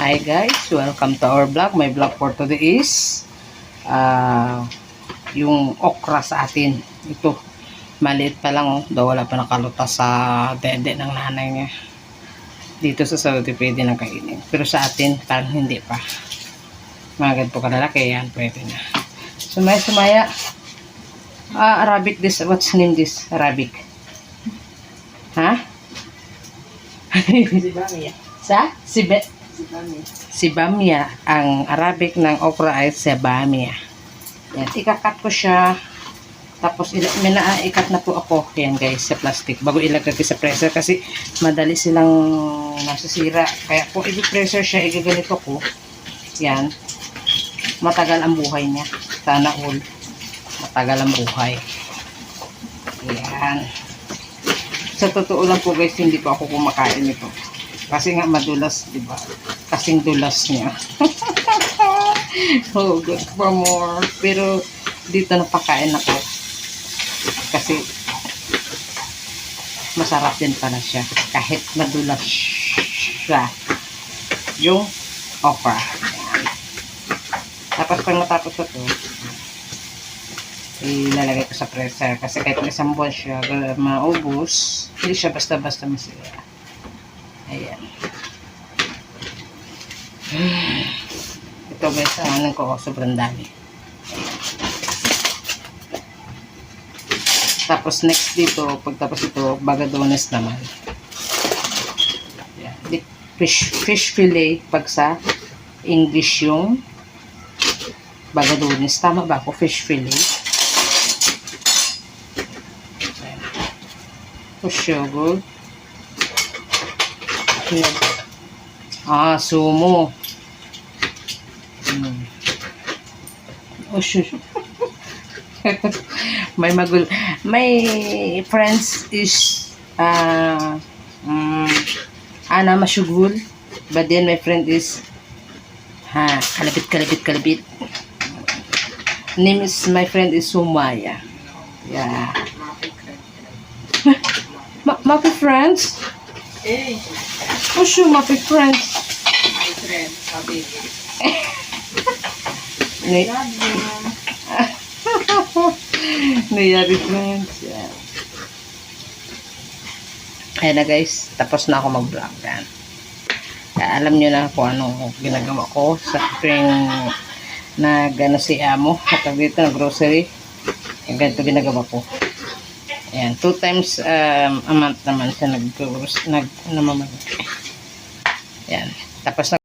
Hi guys, welcome to our vlog. My vlog for today is yung okra sa atin. Ito, maliit pa lang oh, daw wala pa nakalutas sa dede ng nanay niya. Dito sa Saudi pwede na kainin. Pero sa atin, parang hindi pa. Mga ganito kalalaki yan, pwede na. Sumaya. Arabic this, what's name this? Arabic. Ha? Sibamya. Sa? Sibamya. Ang Arabic ng okra ay sibamya. Yan, ikakat ko siya. Tapos, ikat na po ako. Yan guys, sa plastic. Bago ilagay sa pressure kasi madali silang nasisira. Kaya kung i-pressure siya, igaganito ko. Yan. Matagal ang buhay niya. Sana all. Matagal ang buhay. Yan. Sa totoo lang po guys, hindi pa ako kumakain nito. Kasi nga madulas, di ba? Kasing dulas niya. Oh, good for more. Pero dito napakain ako. Kasi masarap din pala siya. Kahit madulas siya. Yung okra. Yan. Tapos pag matapos ko to, ilalagay ko sa pressure. Kasi kahit isang buwan siya maubos, hindi siya basta-basta masira. Ayan. Ito guys, ano ko, sobrang dami. Tapos next dito, pagtapos ito, bagadones naman. Ayan. Fish fillet, pag sa English yung bagadones. Tama ba ako? Fish fillet. Sugar. Sumo. My friends is Ana Mashugul, but then my friend is kalabit. Name is my friend is Sumaya. Yeah. Mapi friends? Eh, What's your Mapi friends? my friend, sabi. Love you. Nayari friends. Yeah. Ayan na guys, tapos na ako mag-vlog. Yan. Kaya alam nyo na kung anong ginagawa ko sa tuwing nag-ano si amo at dito na grocery. Yung ganito ginagawa ko. Ayan, 2 times a month naman siya nag-namamalaki. Ayan, tapos na